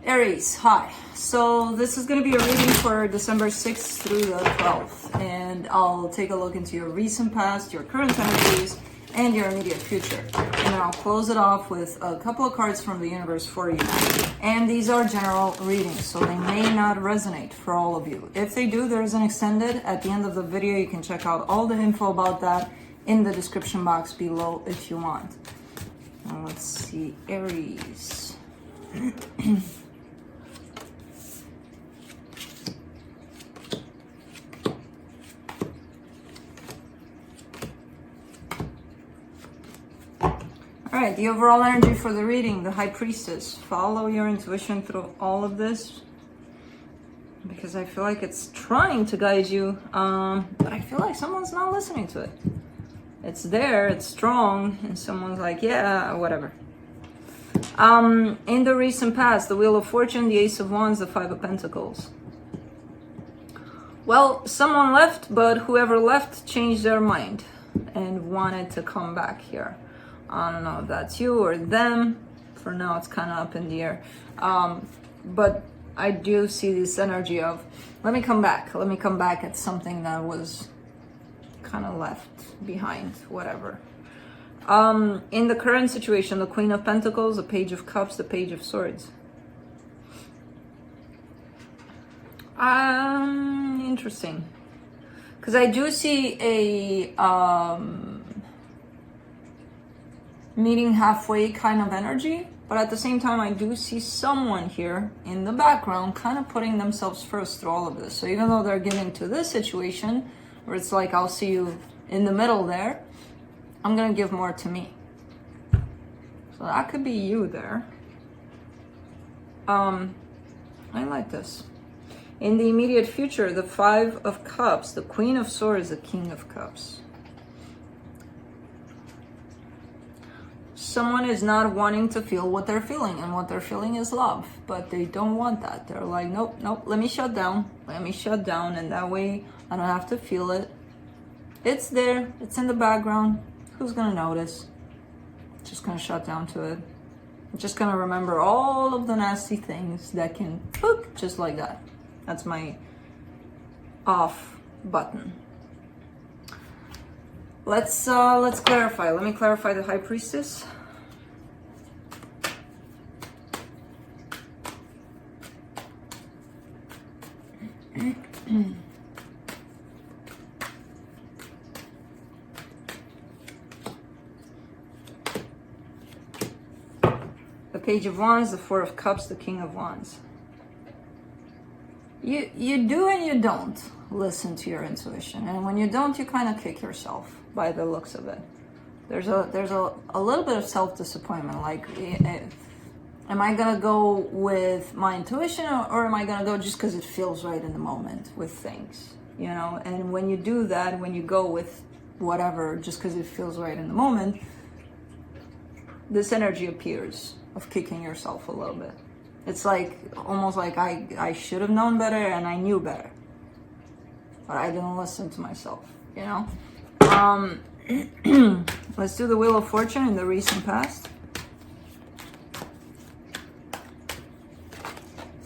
Aries, hi. So this is going to be a reading for December 6th through the 12th. And I'll take a look into your recent past, your current energies, and your immediate future. And I'll close it off with a couple of cards from the universe for you. And these are general readings, so they may not resonate for all of you. If they do, there's an extended. At the end of the video, you can check out all the info about that in the description box below if you want. Now let's see, Aries. All right, the overall energy for the reading, the High Priestess. Follow your intuition through all of this because I feel like it's trying to guide you, but I feel like someone's not listening to it. It's there, it's strong, and someone's like, yeah, whatever. In the recent past, the Wheel of Fortune, the Ace of Wands, the Five of Pentacles. Well, someone left, but whoever left changed their mind and wanted to come back here. I don't know if that's you or them. For now, it's kind of up in the air. But I do see this energy of, let me come back. Let me come back at something that was kind of left behind, whatever. In the current situation, the Queen of Pentacles, the Page of Cups, the Page of Swords. Interesting. Because I do see a meeting halfway kind of energy, but at the same time I do see someone here in the background kind of putting themselves first through all of this. So even though they're getting to this situation where it's like I'll see you in the middle there, I'm gonna give more to me. So that could be you there. I like this. In the immediate future, the Five of Cups, the Queen of Swords, the King of Cups. Someone is not wanting to feel what they're feeling, and what they're feeling is love, but they don't want that. They're like, nope, let me shut down, and that way I don't have to feel it. It's there, it's in the background. Who's gonna notice? Just gonna shut down to it. Just gonna remember all of the nasty things that can boop, just like that. That's my off button. Let's clarify. Let me clarify the High Priestess. The Page of Wands, the Four of Cups, the King of Wands. You do and you don't listen to your intuition, and when you don't, you kind of kick yourself by the looks of it. There's a little bit of self-disappointment, like, am I gonna go with my intuition, or am I gonna go just because it feels right in the moment with things, you know? And when you do that, when you go with whatever just because it feels right in the moment, this energy appears of kicking yourself a little bit. It's like, almost like I should have known better and I knew better, but I didn't listen to myself, you know? Let's do the Wheel of Fortune in the recent past.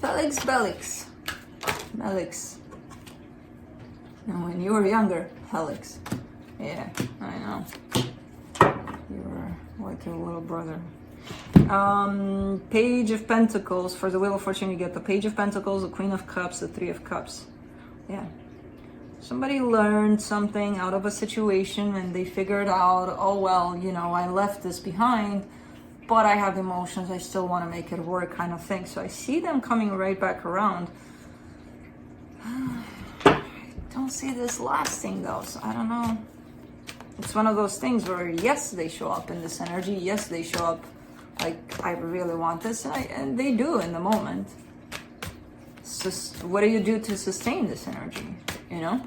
Felix Belix. Belix. And when you were younger, Helix. Yeah, I know. You were like your little brother. Page of Pentacles. For the Wheel of Fortune, you get the Page of Pentacles, the Queen of Cups, the Three of Cups. Yeah. Somebody learned something out of a situation and they figured out, oh, well, you know, I left this behind, but I have emotions. I still want to make it work, kind of thing. So I see them coming right back around. I don't see this lasting, though. So I don't know. It's one of those things where, yes, they show up in this energy. Yes, they show up like, I really want this. And they do in the moment. It's just, what do you do to sustain this energy? You know?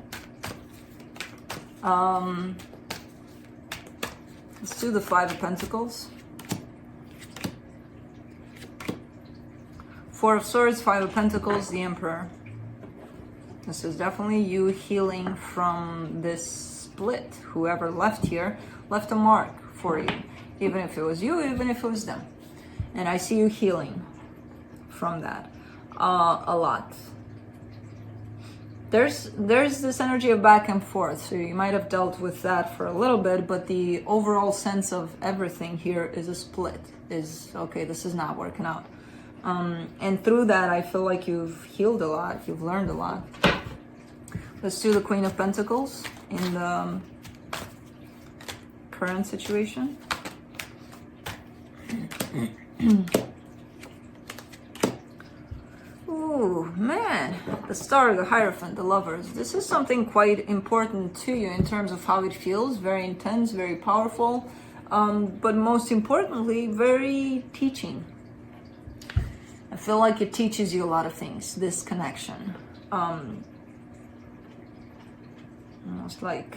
Let's do the Five of Pentacles. Four of Swords, Five of Pentacles, the Emperor. This is definitely you healing from this split. Whoever left here left a mark for you. Even if it was you, even if it was them. And I see you healing from that a lot. There's this energy of back and forth, so you might have dealt with that for a little bit, but the overall sense of everything here is a split, is okay, this is not working out. And through that, I feel like you've healed a lot, you've learned a lot. Let's do the Queen of Pentacles in the current situation. Ooh, man, the Star, the Hierophant, the Lovers. This is something quite important to you in terms of how it feels. Very intense, very powerful, but most importantly, very teaching. I feel like it teaches you a lot of things, this connection. Almost like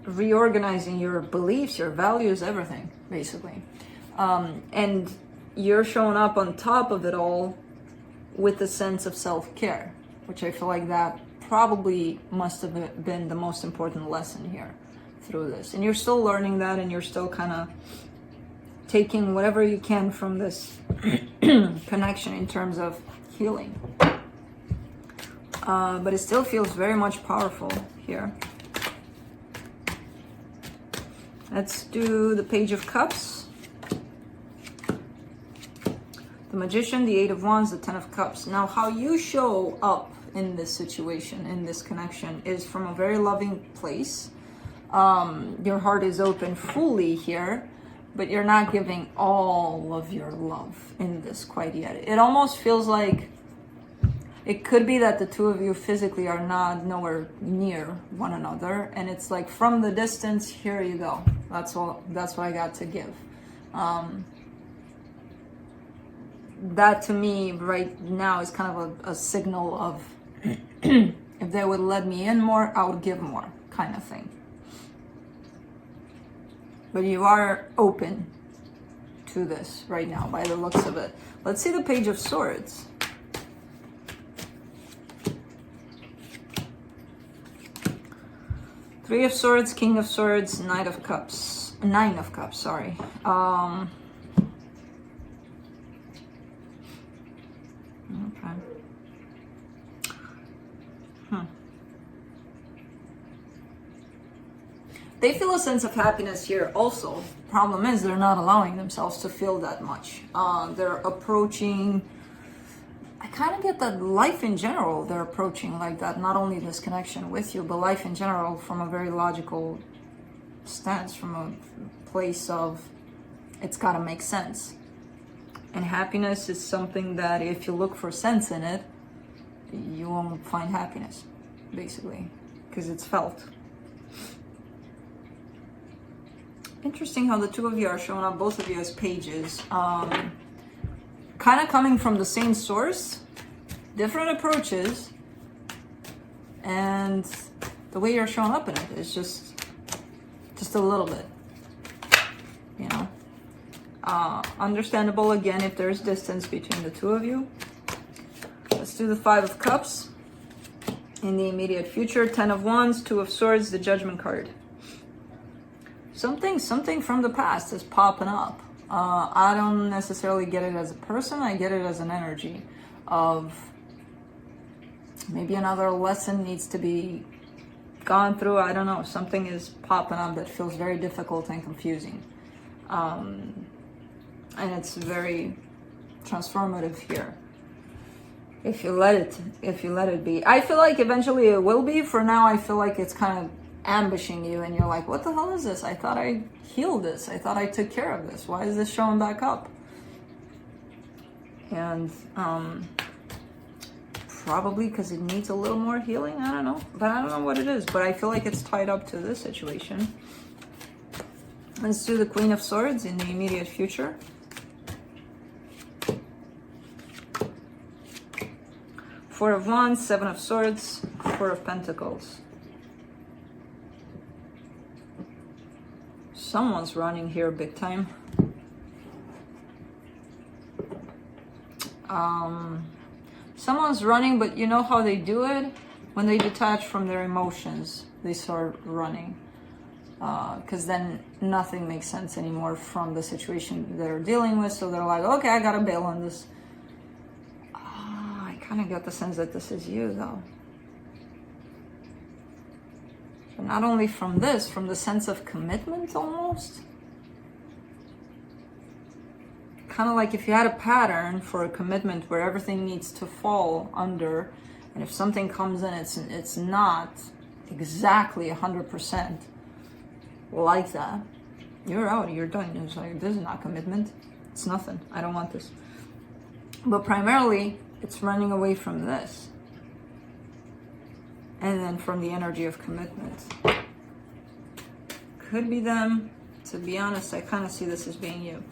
reorganizing your beliefs, your values, everything, basically. And you're showing up on top of it all with a sense of self-care, which I feel like that probably must have been the most important lesson here through this. And you're still learning that, and you're still kind of taking whatever you can from this connection in terms of healing. But it still feels very much powerful here. Let's do the Page of Cups. The Magician, the Eight of Wands, the Ten of Cups. Now, how you show up in this situation, in this connection, is from a very loving place. Your heart is open fully here, but you're not giving all of your love in this quite yet. It almost feels like it could be that the two of you physically are not nowhere near one another, and it's like from the distance, here you go. That's what I got to give. That to me right now is kind of a signal of if they would let me in more, I would give more, kind of thing. But you are open to this right now by the looks of it. Let's see the Page of Swords. Three of Swords, King of Swords, Nine of Cups, sorry. Okay. They feel a sense of happiness here also. Problem is they're not allowing themselves to feel that much. They're approaching, I kind of get that life in general they're approaching like that. Not only this connection with you, but life in general from a very logical stance, from a place of it's got to make sense. And happiness is something that if you look for sense in it, you won't find happiness, basically, because it's felt. Interesting how the two of you are showing up, both of you as pages. Kind of coming from the same source, different approaches, and the way you're showing up in it is just a little bit, you know. Understandable again if there's distance between the two of you. Let's do the Five of Cups in the immediate future. Ten of Wands, Two of Swords, the Judgment card. Something from the past is popping up. I don't necessarily get it as a person. I get it as an energy of maybe another lesson needs to be gone through. I don't know. Something is popping up that feels very difficult and confusing. And it's very transformative here. If you let it be. I feel like eventually it will be. For now, I feel like it's kind of ambushing you and you're like, what the hell is this? I thought I healed this. I thought I took care of this. Why is this showing back up? And probably because it needs a little more healing. I don't know. But I don't know what it is. But I feel like it's tied up to this situation. Let's do the Queen of Swords in the immediate future. Four of Wands, Seven of Swords, Four of Pentacles. Someone's running here big time. Someone's running, but you know how they do it? When they detach from their emotions, they start running. because then nothing makes sense anymore from the situation they're dealing with. So they're like, okay, I gotta bail on this. I kind of get the sense that this is you, though. But not only from this, from the sense of commitment almost. Kind of like if you had a pattern for a commitment where everything needs to fall under, and if something comes in, it's not exactly 100% like that, you're out, you're done. It's like, this is not commitment. It's nothing. I don't want this. But primarily, it's running away from this. And then from the energy of commitment. Could be them. To be honest, I kind of see this as being you.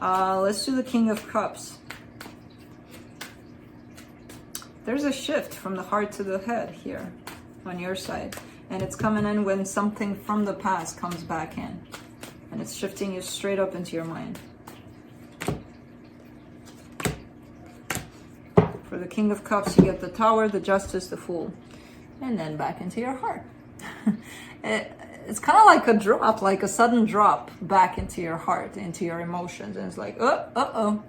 Let's do the King of Cups. There's a shift from the heart to the head here on your side. And it's coming in when something from the past comes back in. And it's shifting you straight up into your mind. For the King of Cups, you get the Tower, the Justice, the Fool. And then back into your heart. It's kind of like a drop, like a sudden drop back into your heart, into your emotions. And it's like, uh-oh.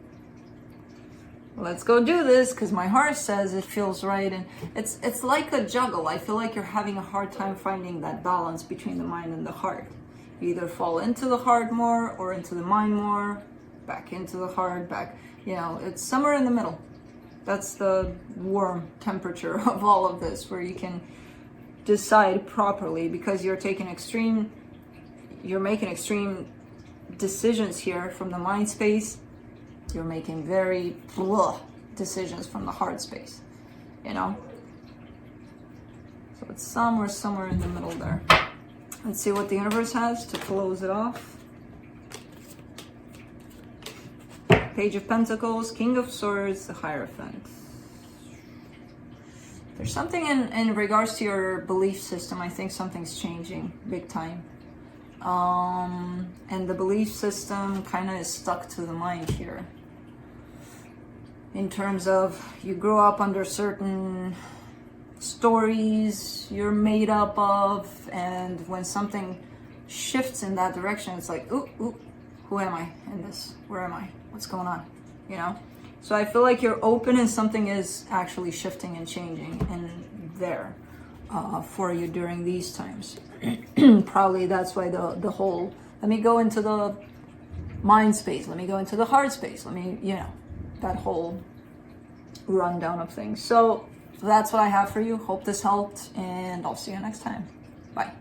Let's go do this because my heart says it feels right. And it's like a juggle. I feel like you're having a hard time finding that balance between the mind and the heart. You either fall into the heart more or into the mind more, back into the heart, back. You know, it's somewhere in the middle. That's the warm temperature of all of this, where you can decide properly, because you're making extreme decisions here from the mind space. You're making very decisions from the heart space, you know? So it's somewhere in the middle there. Let's see what the universe has to close it off. Page of Pentacles, King of Swords, the Hierophant. There's something in regards to your belief system. I think something's changing big time. And the belief system kind of is stuck to the mind here. In terms of, you grew up under certain stories you're made up of, and when something shifts in that direction, it's like, ooh, who am I in this? Where am I? What's going on? You know? So I feel like you're open and something is actually shifting and changing in there for you during these times. Probably that's why the whole, let me go into the mind space, let me go into the heart space, let me, you know, that whole rundown of things. So that's what I have for you. Hope this helped, and I'll see you next time. Bye.